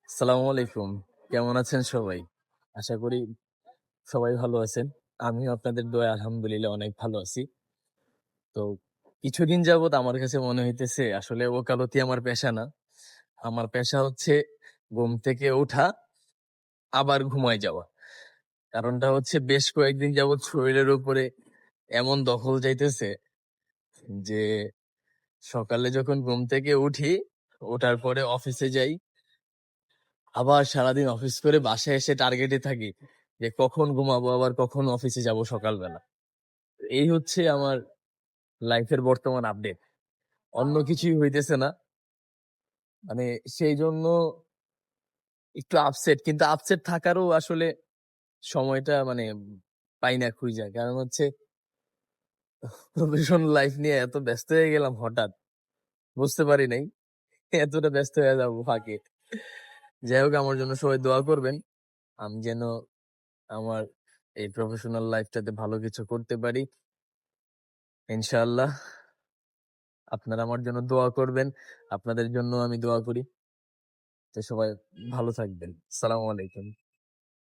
আসসালামু আলাইকুম। কেমন আছেন সবাই? আশা করি সবাই ভালো আছেন। আমিও আপনাদের দোয়ায় আলহামদুলিল্লাহ অনেক ভালো আছি। তো কিছুদিন যাবৎ আমার কাছে মনে হইতেছে আসলে ওকালতি আমার পেশা না। আমার পেশা হচ্ছে ঘুম থেকে ওঠা, আবার ঘুমায় যাওয়া। কারণটা হচ্ছে বেশ কয়েকদিন যাবৎ শরীরের উপরে এমন দখল যাইতেছে যে সকালে যখন ঘুম থেকে উঠি, ওঠার পরে অফিসে যাই। আবার সারাদিন অফিস করে বাসায় এসে টার্গেটে থাকি যে কখন ঘুমাবো আবার কখন অফিসে যাব সকালবেলা। এই হচ্ছে আমার লাইফের বর্তমান আপডেট। অন্য কিছুই হইতেছে না। মানে সেই জন্য একটু আপসেট। কিন্তু আপসেট থাকারও আসলে সময়টা পাই না খুঁইজা। কারণ হচ্ছে প্রফেশনাল লাইফ নিয়ে এত ব্যস্ত হয়ে গেলাম হঠাৎ। বুঝতে পারি নাই এতটা ব্যস্ত হয়ে যাবো ফাঁকে। যাই হোক আমার জন্য সবাই দোয়া করবেন। আমি যেন আমার এই প্রফেশনাল লাইফটাতে ভালো কিছু করতে পারি। ইনশাআল্লাহ আপনারা আমার জন্য দোয়া করবেন। আপনাদের জন্য আমি দোয়া করি। তো সবাই ভালো থাকবেন। আসসালামু আলাইকুম।